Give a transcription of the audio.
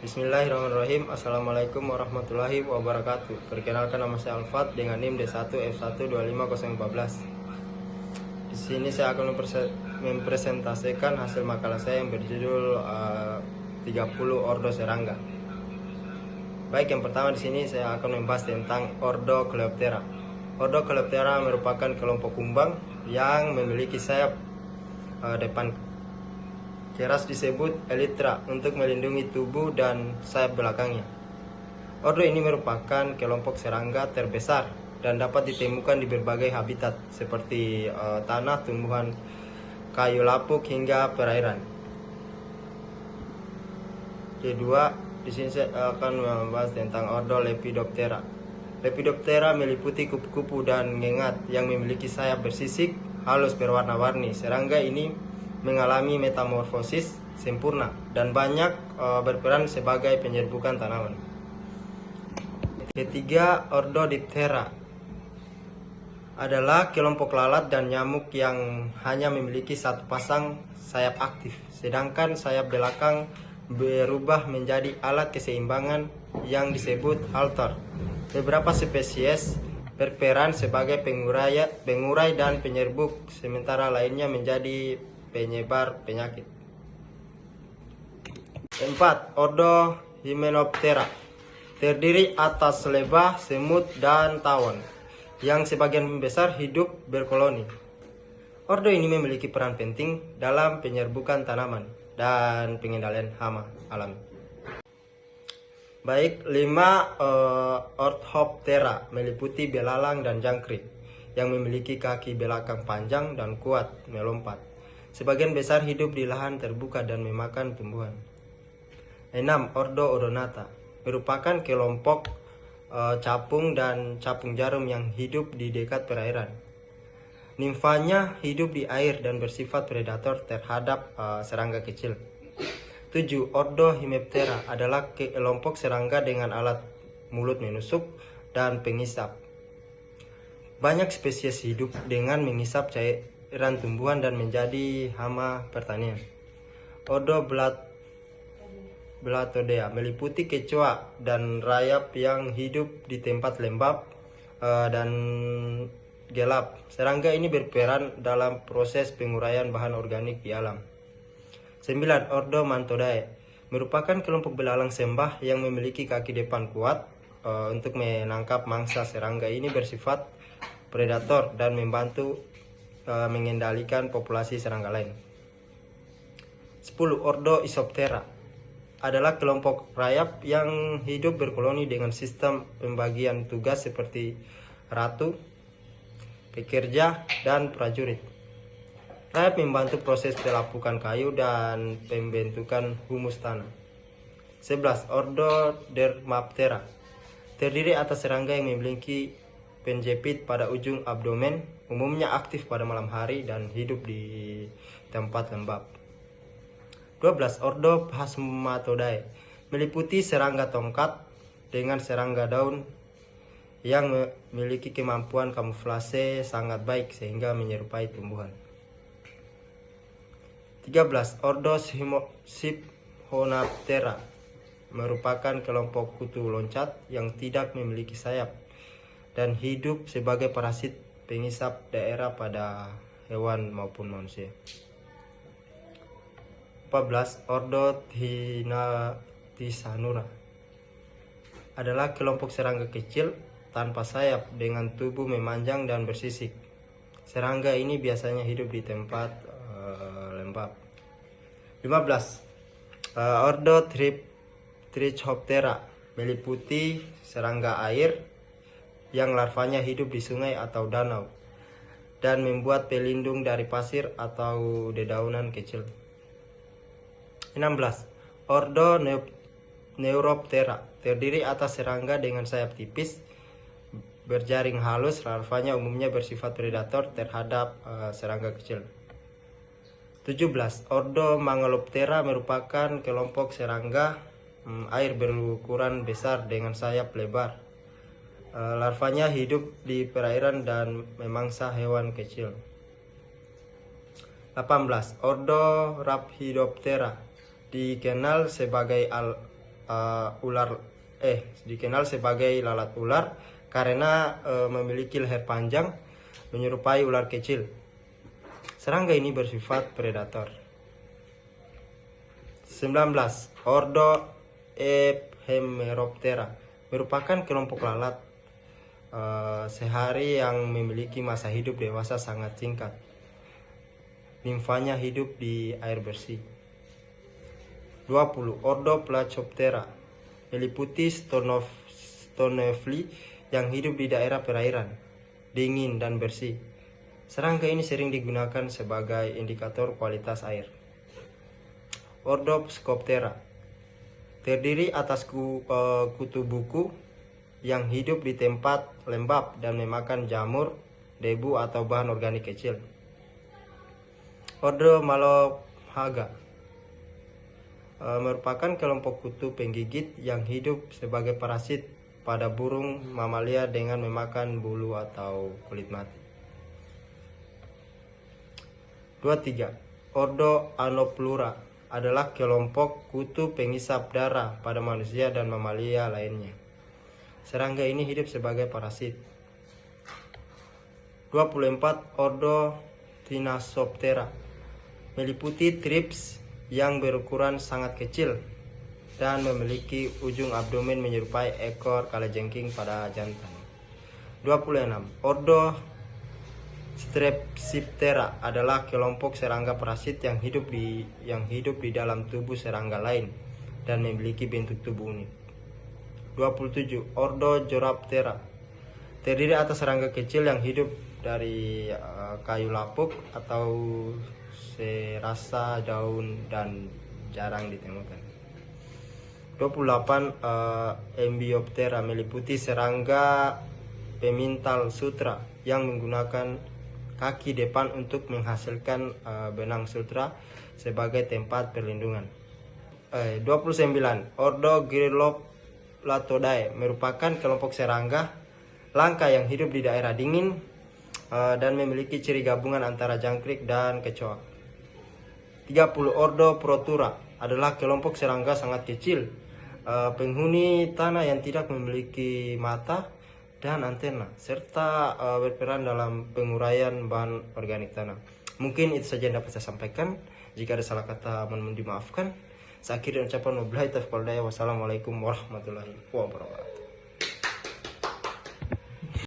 Bismillahirrahmanirrahim. Assalamualaikum warahmatullahi wabarakatuh. Perkenalkan, nama saya Alfat dengan NIM D1F12514. Di sini saya akan mempresentasikan hasil makalah saya yang berjudul 30 Ordo Serangga. Baik, yang pertama di sini saya akan membahas tentang Ordo Coleoptera. Ordo Coleoptera merupakan kelompok kumbang yang memiliki sayap depan keras disebut elytra untuk melindungi tubuh dan sayap belakangnya. Ordo ini merupakan kelompok serangga terbesar dan dapat ditemukan di berbagai habitat seperti tanah, tumbuhan, kayu lapuk hingga perairan. Kedua, di sini saya akan membahas tentang Ordo Lepidoptera. Lepidoptera meliputi kupu-kupu dan ngengat yang memiliki sayap bersisik halus berwarna-warni. Serangga ini mengalami metamorfosis sempurna dan banyak berperan sebagai penyerbukan tanaman. Ketiga, Ordo Diptera adalah kelompok lalat dan nyamuk yang hanya memiliki satu pasang sayap aktif, sedangkan sayap belakang berubah menjadi alat keseimbangan yang disebut halter. Beberapa spesies berperan sebagai pengurai dan penyerbuk, sementara lainnya menjadi penyebar penyakit. 4. Ordo Hymenoptera terdiri atas lebah, semut, dan tawon yang sebagian besar hidup berkoloni. Ordo ini memiliki peran penting dalam penyerbukan tanaman dan pengendalian hama alami. Baik, 5. Orthoptera meliputi belalang dan jangkrik yang memiliki kaki belakang panjang dan kuat melompat. Sebagian besar hidup di lahan terbuka dan memakan tumbuhan. 6. Ordo Odonata merupakan kelompok capung dan capung jarum yang hidup di dekat perairan. Nimfanya hidup di air dan bersifat predator terhadap serangga kecil. 7. Ordo Hemiptera adalah kelompok serangga dengan alat mulut menusuk dan pengisap. Banyak spesies hidup dengan mengisap cairan tumbuhan dan menjadi hama pertanian. Ordo Blatodea meliputi kecoa dan rayap yang hidup di tempat lembab dan gelap. Serangga ini berperan dalam proses penguraian bahan organik di alam. 9. Ordo Mantodea merupakan kelompok belalang sembah yang memiliki kaki depan kuat untuk menangkap mangsa. Serangga ini bersifat predator dan membantu mengendalikan populasi serangga lain. 10. Ordo Isoptera adalah kelompok rayap yang hidup berkoloni dengan sistem pembagian tugas seperti ratu, pekerja, dan prajurit. Rayap membantu proses pelapukan kayu dan pembentukan humus tanah. 11. Ordo Dermaptera terdiri atas serangga yang memiliki penjepit pada ujung abdomen, umumnya aktif pada malam hari dan hidup di tempat lembab. 12. Ordo Phasmatodea meliputi serangga tongkat dengan serangga daun yang memiliki kemampuan kamuflase sangat baik sehingga menyerupai tumbuhan. 13. Ordo Siphonaptera merupakan kelompok kutu loncat yang tidak memiliki sayap dan hidup sebagai parasit pengisap daerah pada hewan maupun manusia. 14. Ordo Thysanura adalah kelompok serangga kecil tanpa sayap dengan tubuh memanjang dan bersisik. Serangga ini biasanya hidup di tempat lembab. 15. Ordo Trichoptera meliputi serangga air yang larvanya hidup di sungai atau danau dan membuat pelindung dari pasir atau dedaunan kecil. 16. Ordo Neuroptera terdiri atas serangga dengan sayap tipis berjaring halus. Larvanya umumnya bersifat predator terhadap serangga kecil. 17. Ordo Mangaloptera merupakan kelompok serangga air berukuran besar dengan sayap lebar. Larvanya hidup di perairan dan memangsa hewan kecil. 18. Ordo Rhapidoptera dikenal sebagai dikenal sebagai lalat ular karena memiliki leher panjang menyerupai ular kecil. Serangga ini bersifat predator. 19. Ordo Ephemeroptera merupakan kelompok lalat sehari yang memiliki masa hidup dewasa sangat singkat. Nimfanya hidup di air bersih. 20. Ordo Placoptera meliputi stonefly yang hidup di daerah perairan, dingin dan bersih. Serangga ini sering digunakan sebagai indikator kualitas air. Ordo Scoptera terdiri atas kutu buku yang hidup di tempat lembab dan memakan jamur, debu atau bahan organik kecil. Ordo Malophaga merupakan kelompok kutu penggigit yang hidup sebagai parasit pada burung mamalia dengan memakan bulu atau kulit mati. 23. Ordo Anoplura adalah kelompok kutu pengisap darah pada manusia dan mamalia lainnya. Serangga ini hidup sebagai parasit. 24. Ordo Thinasoptera meliputi thrips yang berukuran sangat kecil dan memiliki ujung abdomen menyerupai ekor kalajengking pada jantan. 26. Ordo Strepsiptera adalah kelompok serangga parasit yang hidup di dalam tubuh serangga lain dan memiliki bentuk tubuh unik. 27. Ordo Joroptera terdiri atas serangga kecil yang hidup dari kayu lapuk atau serasa daun dan jarang ditemukan. 28. Embioptera meliputi serangga pemintal sutra yang menggunakan kaki depan untuk menghasilkan benang sutra sebagai tempat perlindungan. 29. Ordo Gyroloplatodidae merupakan kelompok serangga langka yang hidup di daerah dingin dan memiliki ciri gabungan antara jangkrik dan kecoa. 30. Ordo Protura adalah kelompok serangga sangat kecil, penghuni tanah yang tidak memiliki mata dan antena, serta berperan dalam penguraian bahan organik tanah. Mungkin itu saja yang dapat saya sampaikan. Jika ada salah kata, mohon dimaafkan. Saya akhiri ucapan wabillahi taufiq wal hidayah. Wassalamualaikum warahmatullahi wabarakatuh.